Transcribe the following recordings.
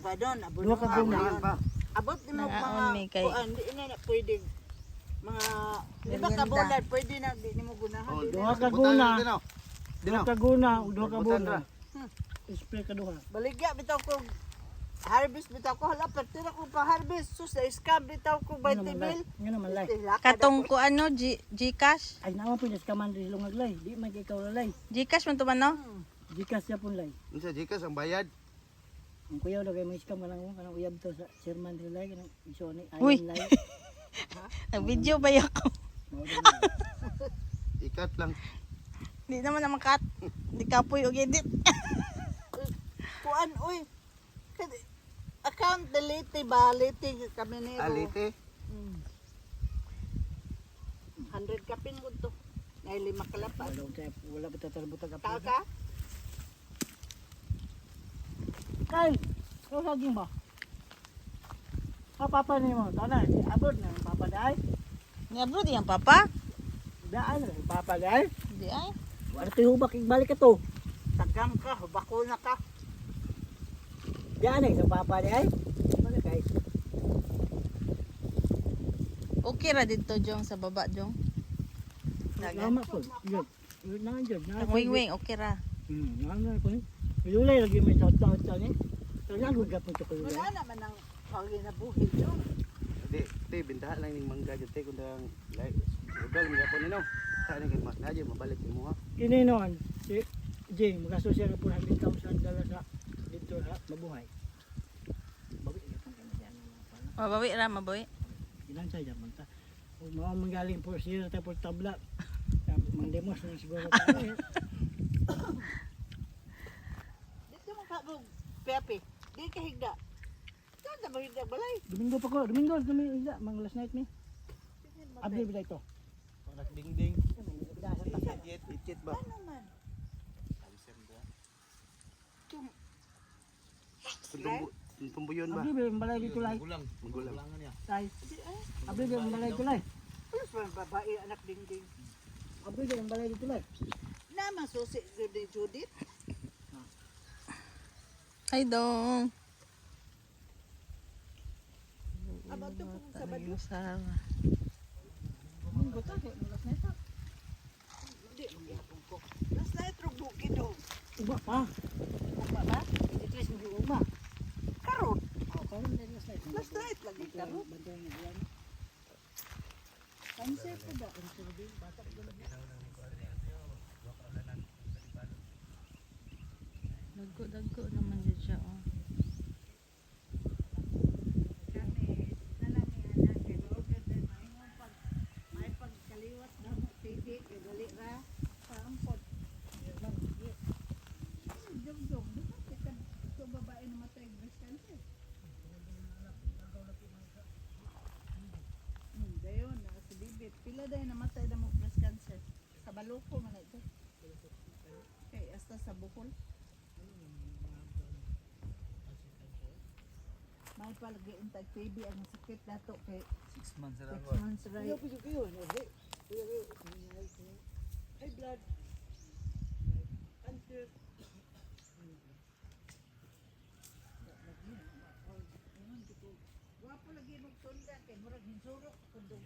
ba doon? Abot Duha ka guna. Abot din mo Nangaon, may mga kay- kuan, di na pwede mga di ba Merienda. kabulad pwede na di nimo gunahan. Oh, di Duha na- ka guna. Dino. Duha ka guna, duha ka Butan buna. ra. Spray ka duha. Baligya bitaw ko harvest bitaw ko hala pertira ko pa harvest sus na scam bitaw ko 20 mil. Nga naman lay. Katong ko ano, Gcash? Ay naman po ka man rin lungag lay. Di man kay ikaw lay. Gcash man to man no? Gikas siya pun lay. Unsa jikas ang bayad? Ang kuyaw daw kay may scam man lang kanang uyab to sa Sherman rin lay kanang iso ni Uy. ayon lay. Nag-video ba ako? Mao daw na. Ikat lang. Di naman na makat. Di kapoy og edit. Kuan uy. Account delete ba? Delete kami ni. Alite. 100 kapin ko to. Nay 5 kalapas. Wala pa tatarbutag ka. Kaka? Kay, ikaw saging ba? Papa ni mo, tanay, abot na ang papa dai. Ni abroad yang papa? Daan na ang papa dai. Di ay. Wala tayo hubak, balik ka to. Tagang ka, bakuna ka. Daan na ang papa dai. Balik kay. Okay ra dito Jong sa baba Jong. Dagan. Lama po. Yun. Yun na dyan. Ang wing-wing okay ra. Ano po ni? Ilulay lagi may taot-taot ta ni. Talagang gapon to ko. Wala naman ang paginabuhi doon. Di bintahan lang ning mangga jud te kun dang like. Ugal mi gapon nino. Sa ni mas na mabalik mo ha. Kini noon, si Jing, magasto siya po 100,000 dala sa dito sa mabuhay. Bawi ka pang kanyan. Mabawi ra, mabawi. Ilan siya man ta. O mga manggaling po siya ta por tabla. Mandemos na siguro tayo. Dito mo ka bug pepe. Di ka higda. Saan na ba higda balay? Domingo pa ko, Domingo, mga last night ni. Abdi ba ito? Panak dingding. Itit ba? Ano man? Tumbuyon ba? Abdi ba yung balay dito lay? Magulang. Tay. Abdi ba yung balay dito lay? Plus man babae anak dingding. Abdi ba yung balay dito lay? Naman susi Judith. Ay dong. Aba to kung Sabado. Sama. Domingo ta kay last night ta. Hindi magyapon ko. Last night ro bukid do. Uba pa. Upa ba? Itres mo uba. Karon. Karon na last night. Last night lagi karon. Bantayan mo yan. Kanse ko da. Dagko naman dyan siya oh. May pagkaliwas na mo TV kay dali ra paampot. Jog-jog, ito babae na matay breast cancer. Dayon na si Bibit. Pila dahil namatay na mo breast cancer. Sa Baluko man ito. Kay hasta sa Bukol. May palagi intag TB ang sakit nato kay 6 months 6 months right. High blood. Cancer. Wapo lagi magtunda kay murag hinsurok kundong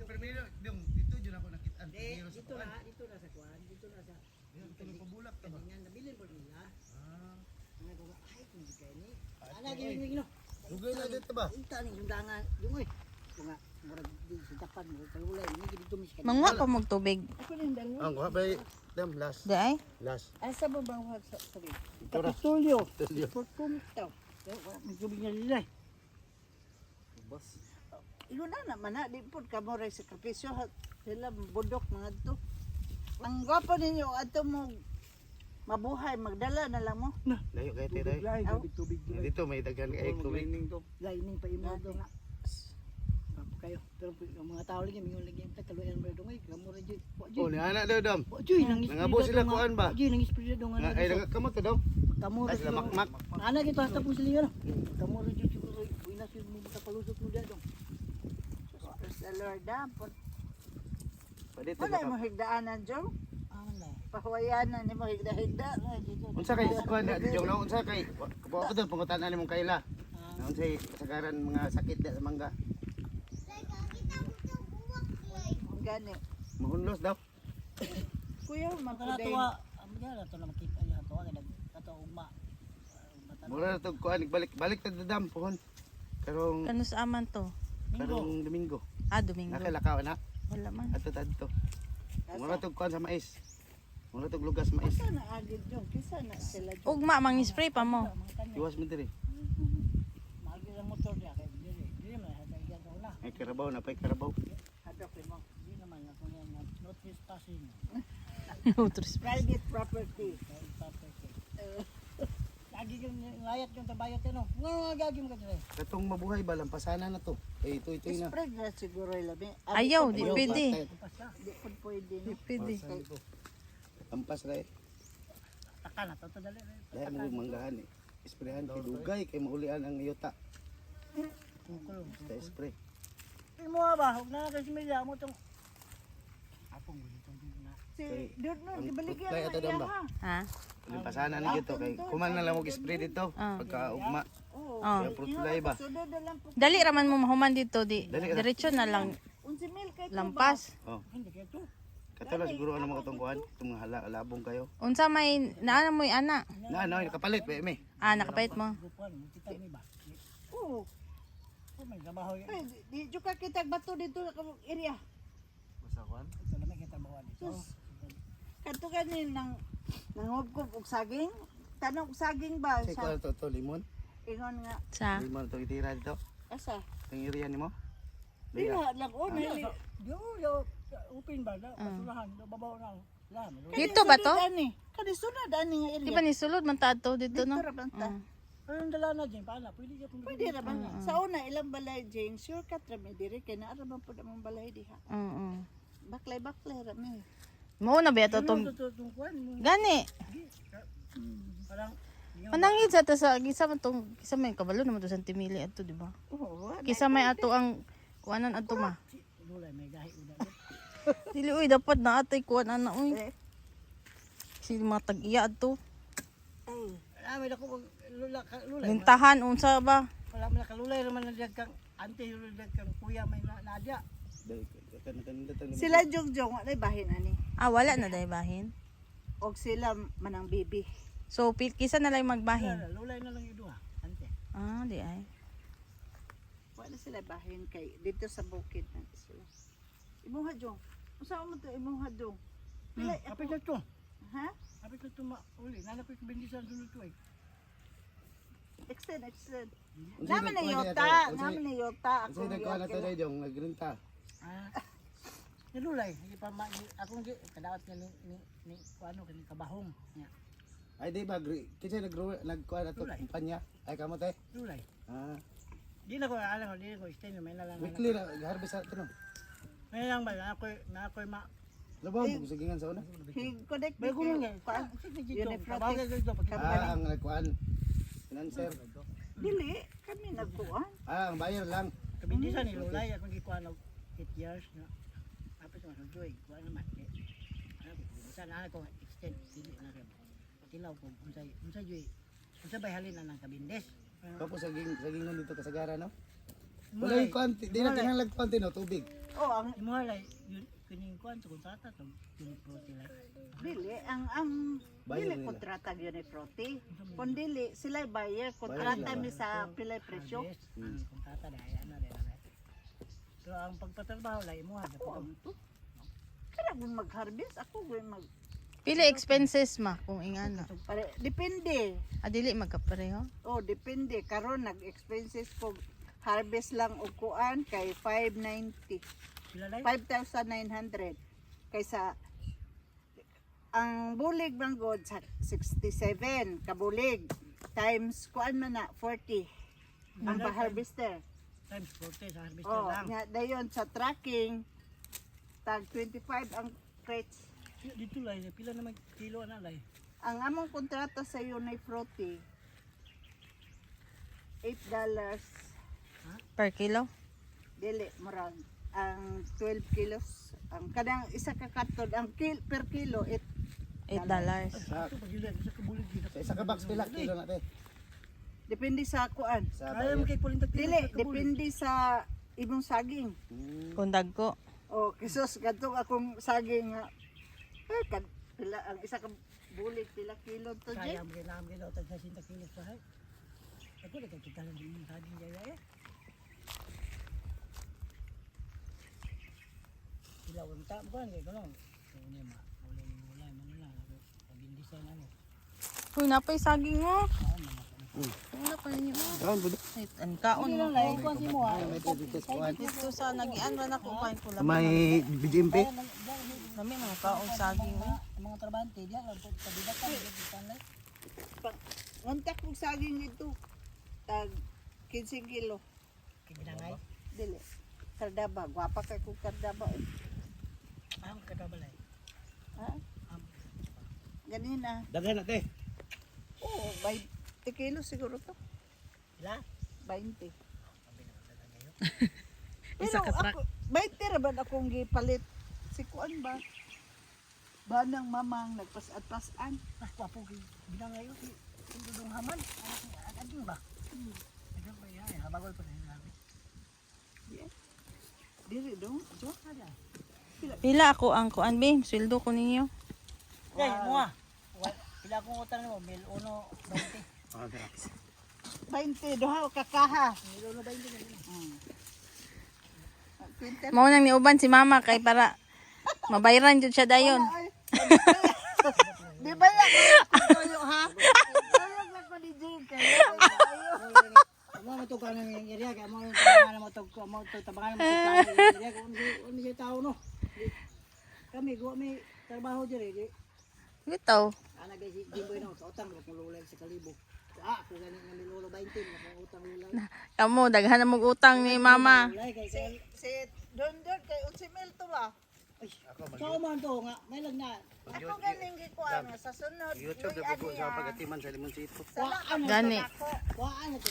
Primero, dito jud ako nakita. Dito na sa kwan, dito na sa Dito na pabulak ta ba? kanyan nabilin po nila. Ah. Nga ko ay kung di kay ni. Ana gini no. Dugay na dito ba? Unta ni sundangan, yung oy. Nga murag di sa tapan mo kalulay ni dito mis ka. Mangwa pa mong tubig. Ako rin dalo. Ang wa bay dam last. Di ay. Last. Asa ba bawag sa sabi? Kapitulyo. Tulyo. Perfume taw. May tubig niya lilay. Ilo na naman na, di po ka mo rin sakripisyo. Sila budok mga to. Ang gwapo ninyo, ato mo mabuhay, magdala na lang mo. Layo kay tire. Lay, tubig. Dito may daghan kay tubig. Lining pa imo do nga. Papo kayo. Pero ang mga tao lagi mingon lagi ta kaluyan mo do ngay kamo ra jud. Oh, ni ana daw dam. Joy nang Nangabo sila kuan ba? Joy nang isprida do nga. Ay kamot daw. Kamo ra Ay sila makmak. ana kita hasta po sila no. Kamo ra jud siguro buina sila mo palusot mo da dong. Praise the Lord, po. Pwede Wala mo higdaanan, Joe? Ana. pahuwayanan ni mo higda-higda. Unsa kay kuan na jong na unsa kay wa pa pangutan ani mong kaila. Na unsay kasagaran mga sakit da sa mangga. Gani. Mahunlos daw. Kuya, makuday. Natuwa, ang gala to na makita niya to kay nagkato ugma. Mura na to kuan balik ta dadam pohon. Karong Kano sa aman to? karong Domingo. Domingo. Nakalakaw na. Wala man. Ato tadto. Mura to kuan sa mais. Mura to lugas mais. Kisa na agid yung, kisa na sila yung. Ugma mang spray pa mo. Iwas mo diri. Magi ang motor niya kay dili man hatay yan na. Ay karabaw na pay karabaw. Hadok mo. Di naman ako yan not trespassing. Utros. Private property. Lagi yung layat yung tabayot yan. Nga gagi mo ka dyan. Katong mabuhay ba lampasanan na to. Eh itoy na. Spread na siguro labi. Ayaw, di Ayaw, pwede. patay. Di po pwede. Di No? pwede. Lampas ra eh. Taka na to dali. Dahil mo manggahan eh. Isprehan kay dugay kay maulian ang iyota. Kukulong. Sa spray. Mo ba? Huwag na kasi media mo tong apong gusto na. Si Okay. Diyon no, Ang gibaligyan tutlay naman ato niya ba? ha. Ha? Limpasanan ni dito kay kuman na lang mo spray dito pagka ugma. Oo. Oh. Kaya frutlay ba? Sunod na lang po. Dali raman mo mahuman dito di. Dali ra. Diretso na lang 11 mil kay lampas. Oh. Hindi kaya to. Katala siguro ano mga tungkuhan, itong mga labong kayo. Unsa may naana mo ana? Na nakapalit pa eme. Nakapait mo. Grupuan mo kita mi ba? Oo. Kung may trabaho yan. Ay, di juga kita bato dito sa kamong area. Ito na may kita bawa dito. Sus. Kanto kanin nang nangubkob og saging. Tanong og saging ba Kasi sa ko to limon. ingon nga Sa Limon to itira dito. asa. Ang area nimo. Dila lang o nili. Yo upin ba na basurahan do babaw na. Lam. Dito ba to? Kani sunod ani nga area. Di ba ni sulod man tato dito no? Dito ra banta. Ano dala na dyan paala? Pwede ka pumili. Pwede ra ba? Sa una ilang balay Jane, sure ka tra mi diri kay naa ra man pud among balay diha. Oo. Baklay ra mi. Mo na ba to tong Tungkuan mo. gani. Parang Manangid sa ta sa kisa man tong kisa may kabalo naman to sa Timili ato di ba? Oo. Kisa may ato ang kuanan ato ma. lulay may gahi uda. Dili uy dapat na atay kuan ana uy. Eh. Sila mga tag-iya ato. Ay. May dako lulay. Lintahan unsa ba? Wala man kalulay naman na diyan kang ante diyan kang kuya may nadya. Sila jongjong wala bahin ani. Wala na dai bahin. Og sila manang bibi. So kisa na lang magbahin. Lulay na lang yung duha. Ante. Di ay. Wala sila bahin kay dito sa bukid na sila. Imuha jong. Unsa mo to imuha jong? Pila Kapit na to. ha? Kapit na to mauli. Nalapit ko bendisan sunod to eh. Extend. Naman na yota, Kasi nagkuha na to dahil yung nagrinta. Nilulay, hindi pa akong kadawat niya ni kuano kani kabahong niya. Ay di ba, kasi nagkuha na to kumpanya. Ay kamo te. Lulay. Di na ko alam, di ko extend may na lang. Weekly na, harvest natin no. May lang ba na ako ma Labaw mo, sigingan sa una. Connect May gulong nga. Kuan. Kabawag ko ito Ang nagkuhan. Financer. Dili kami nagkuan. Ang bayar lang. Kabindisan ni Lulay akong gikuan og 8 years na. Tapos mo joy, kuan naman. Sana ako extend dili na rin. Tilaw ko unsay joy. Unsay bay halin na ng kabindes. Tapos sagingan dito kasagara no. Wala yung konti, di na kinahanglan konti no, tubig. Oh, ang Imo lay yun kining kuan sa kontrata to yun protein lay. dili ang Bayar dili nila. kontrata gyud ni Proti. Kun dili sila buyer kontrata mi sa pilay presyo. Ang kontrata dai ana dai. So ang pagpatrabaho lay imo ha. Kada mo mag-harvest ako gyud mag Pili expenses ma kung ingana. pare depende. Dili magkapareho. Oh, depende karon nag-expenses ko harvest lang og kuan kay 590. Pila lay? 5,900 kaysa ang bulig bang god sa 67 kabulig times kuan man na 40 ang harvester. Times 40 sa harvester Oh, lang. nya dayon sa tracking tag 25 ang crates. Dito lay pila naman kilo na lay. Ang among kontrata sa Unay Fruity $8 Per kilo. dili murag ang 12 kilos ang kadang isa ka katod ang per kilo $8. Sa Ito pag yun sa kabulig dito. sa isa ka box pila kilo na te. Depende sa kuan. Sa Kaya mo kay kulinta Dili, depende sa imong saging. Kung dagko. O, kisos, ganito akong saging nga. Kad, pila, ang isa ka bulit, pila kilo to, Jay. Kaya mo kay naam kay daw tag 60 kilos pa hay. Ako na kay kita lang din sa akin kaya eh. Sila unta mo kan kay kuno. Kuno ma. Mulay man lang ako pag design ano. Uy, napay saging mo. Wala pa ninyo. Kaon bud. Ay, ang kaon mo. Lay ko si mo ha. May test kuan. Dito sa nagian ra nako kain ko lang. May BGMP. Kami mga kaon saging mo. Mga trabante diya lang sa bidakan dito tanay. Nguntak kong saging dito. Tag 15 kilo. Kay binangay. Dili. Kardaba. Gwapa kay kong kardaba. Eh. Ang katabalay. Ha? Ganina. Daghan na te. Oo, 20 kilo siguro to. Ila. 20. Isa Pero ka truck. ako, 20 ra ba akong gipalit? Si kuan ba? Banang mamang nagpas-at-pasan. Mas kwapo kay binangay yo. Hindi dong haman. Ading ba? Ading ba ya? Habagol pa rin namin. Dili dong. Jo. Ada. Pila ako ang kuan be, sweldo ko ninyo. Dai mo ah. Pila akong utang mo, 1,120. Ah, 20 duha o kakaha. 1,120 na. Quinter. Mao nang niuban si mama kay para mabayran jud siya dayon. Ay. Di ba yan? Tuyo ha? Tuyo na ko ni Jing kayo. Amo mo to kanang area kay amo tabangan mo to tabangan mo to area ko unsa tao no. Kami go may trabaho dire di. Bitaw. Ana kay si Jimboy no sa utang ko lulay sa kalibo. Ako gani nga milolo 20 na utang lulay. Kamo daghan na mong utang ni mama. Lulay kay Si Don kay 11,000 to ba? Sao man to nga may lag na. Ako galing gikuan sa sunod. YouTube Uy, dapat ko ano sa yan? pagatiman sa limonsito. Sala Ano Gani. ako. Waan na to.